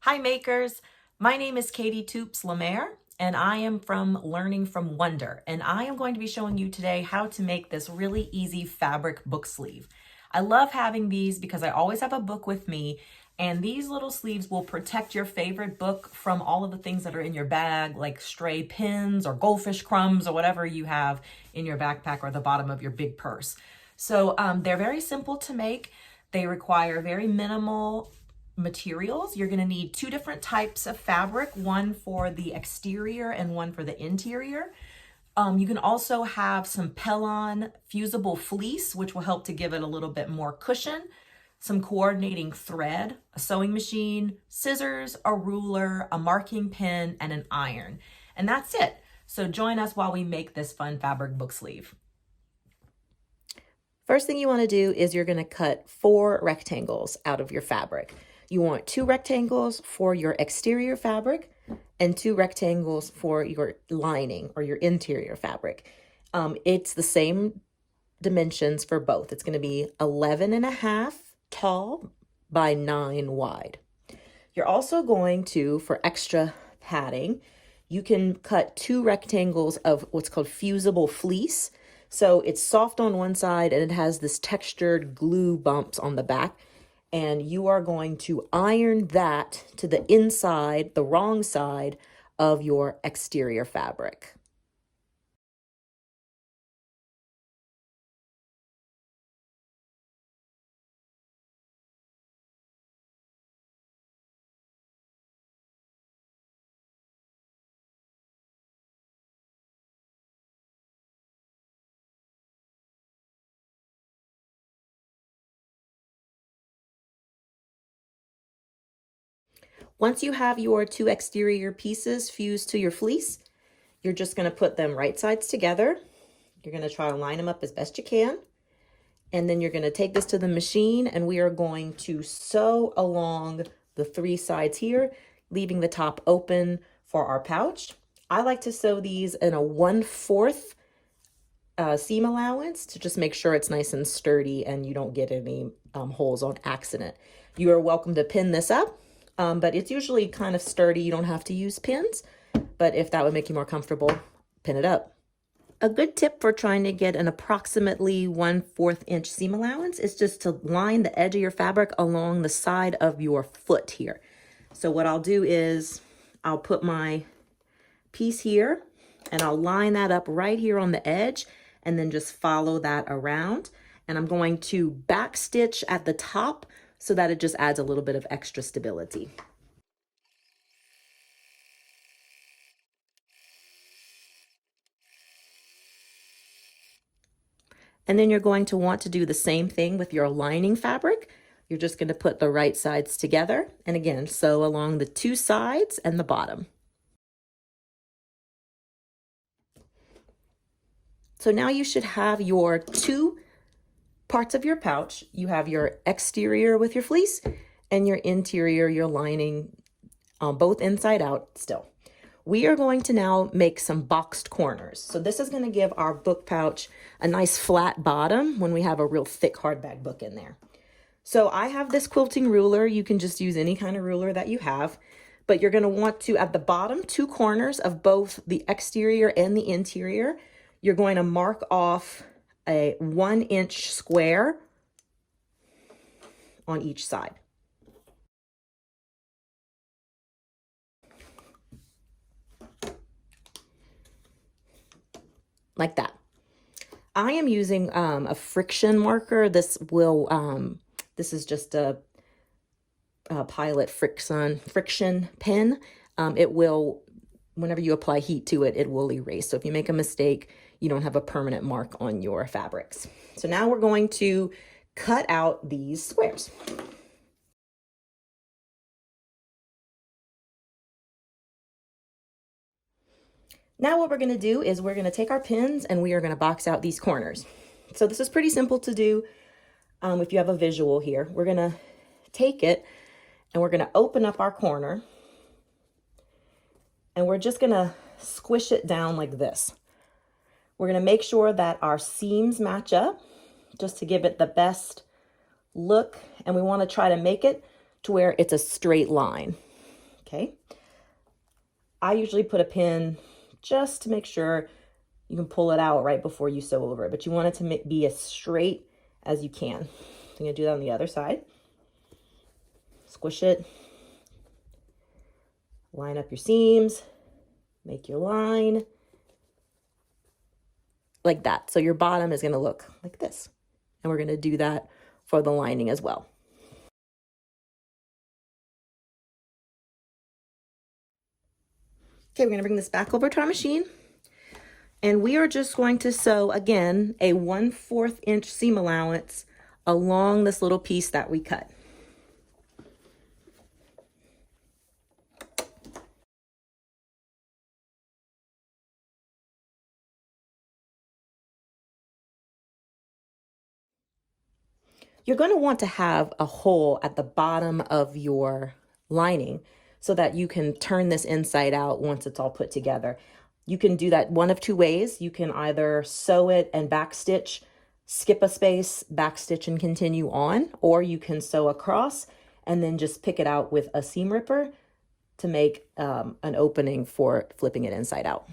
Hi makers, my name is Katie Toops Lemaire and I am from Learning from Wonder, and I am going to be showing you today how to make this really easy fabric book sleeve. I love having these because I always have a book with me, and these little sleeves will protect your favorite book from all of the things that are in your bag, like stray pins or goldfish crumbs or whatever you have in your backpack or the bottom of your big purse. So they're very simple to make. They require very minimal materials. You're going to need two different types of fabric, one for the exterior and one for the interior. You can also have some Pellon fusible fleece, which will help to give it a little bit more cushion, some coordinating thread, a sewing machine, scissors, a ruler, a marking pen, and an iron. And that's it. So join us while we make this fun fabric book sleeve. First thing you want to do is you're going to cut 4 rectangles out of your fabric. You want 2 rectangles for your exterior fabric and 2 rectangles for your lining or your interior fabric. It's the same dimensions for both. It's going to be 11.5 tall by 9 wide. You're also going to, for extra padding, you can cut 2 rectangles of what's called fusible fleece. So it's soft on one side and it has this textured glue bumps on the back. And you are going to iron that to the inside, the wrong side of your exterior fabric. Once you have your 2 exterior pieces fused to your fleece, you're just going to put them right sides together. You're going to try to line them up as best you can. And then you're going to take this to the machine and we are going to sew along the 3 sides here, leaving the top open for our pouch. I like to sew these in a 1/4 seam allowance to just make sure it's nice and sturdy and you don't get any holes on accident. You are welcome to pin this up, but it's usually kind of sturdy. You don't have to use pins, but if that would make you more comfortable, pin it up. A good tip for trying to get an approximately 1/4 inch seam allowance is just to line the edge of your fabric along the side of your foot here. So what I'll do is I'll put my piece here and I'll line that up right here on the edge and then just follow that around. And I'm going to back stitch at the top so that it just adds a little bit of extra stability. And then you're going to want to do the same thing with your lining fabric. You're just going to put the right sides together and again sew along the 2 sides and the bottom. So now you should have your 2 parts of your pouch. You have your exterior with your fleece and your interior, your lining, both inside out still. We are going to now make some boxed corners. So this is going to give our book pouch a nice flat bottom when we have a real thick hardback book in there. So I have this quilting ruler. You can just use any kind of ruler that you have, but you're going to want to, at the bottom 2 corners of both the exterior and the interior, you're going to mark off a 1-inch square on each side. Like that. I am using a friction marker. This is just a Pilot friction pen. It will, whenever you apply heat to it, it will erase. So if you make a mistake, you don't have a permanent mark on your fabrics. So now we're going to cut out these squares. Now what we're going to do is we're going to take our pins and we are going to box out these corners. So this is pretty simple to do. If you have a visual here, we're going to take it and we're going to open up our corner and we're just going to squish it down like this. We're going to make sure that our seams match up just to give it the best look, and we want to try to make it to where it's a straight line. Okay. I usually put a pin just to make sure you can pull it out right before you sew over it, but you want it to be as straight as you can. So I'm gonna do that on the other side. Squish it. Line up your seams. Make your line. Like that. So your bottom is gonna look like this. And we're gonna do that for the lining as well. Okay, we're gonna bring this back over to our machine. And we are just going to sew, again, a 1/4 inch seam allowance along this little piece that we cut. You're going to want to have a hole at the bottom of your lining so that you can turn this inside out once it's all put together. You can do that one of two ways. You can either sew it and backstitch, skip a space, backstitch and continue on, or you can sew across and then just pick it out with a seam ripper to make an opening for flipping it inside out.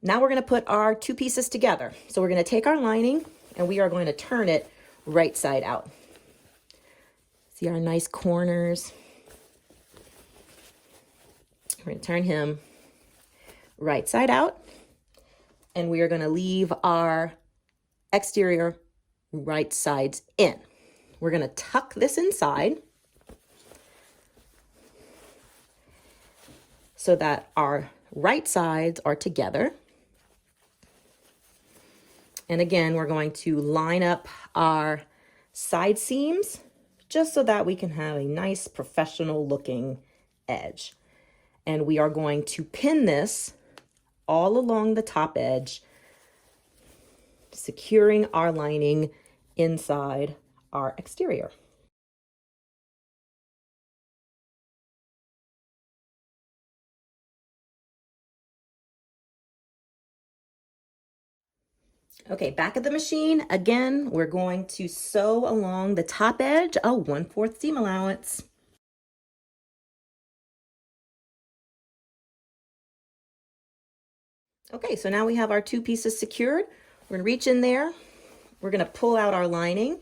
Now we're going to put our two pieces together. So we're going to take our lining and we are going to turn it right side out. See our nice corners. We're going to turn him right side out, and we are going to leave our exterior right sides in. We're going to tuck this inside so that our right sides are together. And again, we're going to line up our side seams just so that we can have a nice professional looking edge. And we are going to pin this all along the top edge, securing our lining inside our exterior. Okay, back at the machine, again, we're going to sew along the top edge a 1/4 seam allowance. Okay, so now we have our two pieces secured. We're gonna reach in there. We're gonna pull out our lining.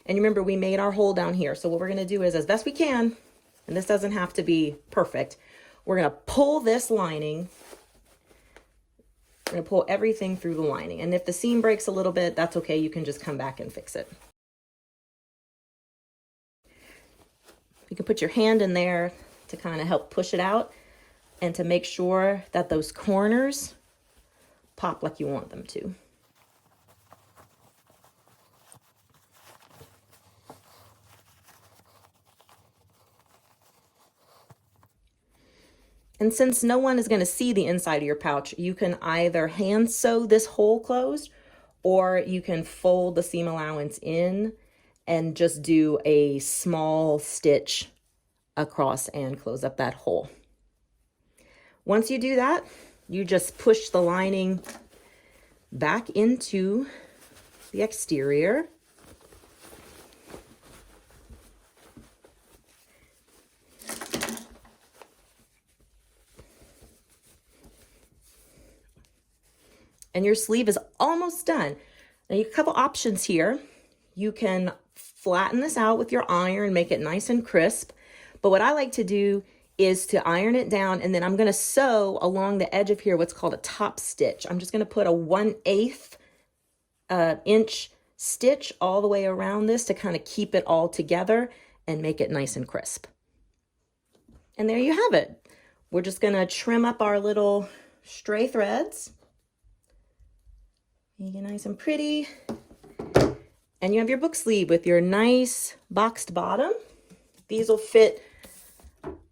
And remember, we made our hole down here. So what we're gonna do is, as best we can, and this doesn't have to be perfect, we're gonna pull this lining. We're gonna pull everything through the lining. And if the seam breaks a little bit, that's okay. You can just come back and fix it. You can put your hand in there to kind of help push it out and to make sure that those corners pop like you want them to. And since no one is going to see the inside of your pouch, you can either hand sew this hole closed, or you can fold the seam allowance in and just do a small stitch across and close up that hole. Once you do that, you just push the lining back into the exterior. And your sleeve is almost done. Now you have a couple options here. You can flatten this out with your iron, make it nice and crisp. But what I like to do is to iron it down, and then I'm gonna sew along the edge of here what's called a top stitch. I'm just gonna put a 1/8 inch stitch all the way around this to kind of keep it all together and make it nice and crisp. And there you have it. We're just gonna trim up our little stray threads. Make it nice and pretty. And you have your book sleeve with your nice boxed bottom. These will fit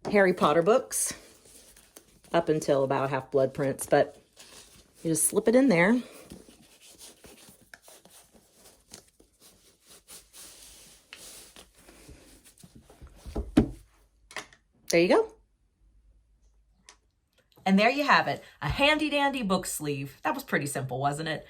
Harry Potter books up until about Half-Blood Prince, but you just slip it in there. There you go. And there you have it, a handy dandy book sleeve. That was pretty simple, wasn't it?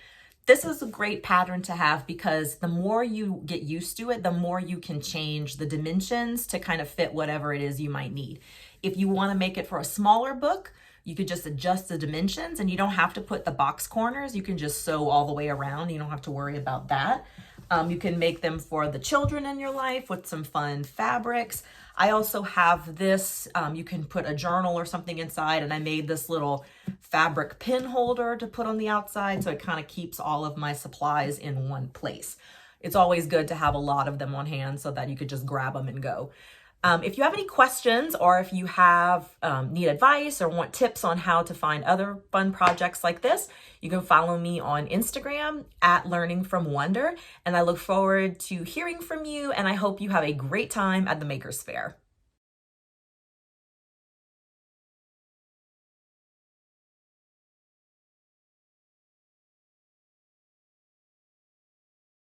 This is a great pattern to have because the more you get used to it, the more you can change the dimensions to kind of fit whatever it is you might need. If you want to make it for a smaller book, you could just adjust the dimensions and you don't have to put the box corners. You can just sew all the way around. You don't have to worry about that. You can make them for the children in your life with some fun fabrics. I also have this, you can put a journal or something inside, and I made this little fabric pin holder to put on the outside so it kind of keeps all of my supplies in one place. It's always good to have a lot of them on hand so that you could just grab them and go. If you have any questions or if you have need advice or want tips on how to find other fun projects like this, you can follow me on Instagram at Learning from Wonder. And I look forward to hearing from you, and I hope you have a great time at the Makers Faire.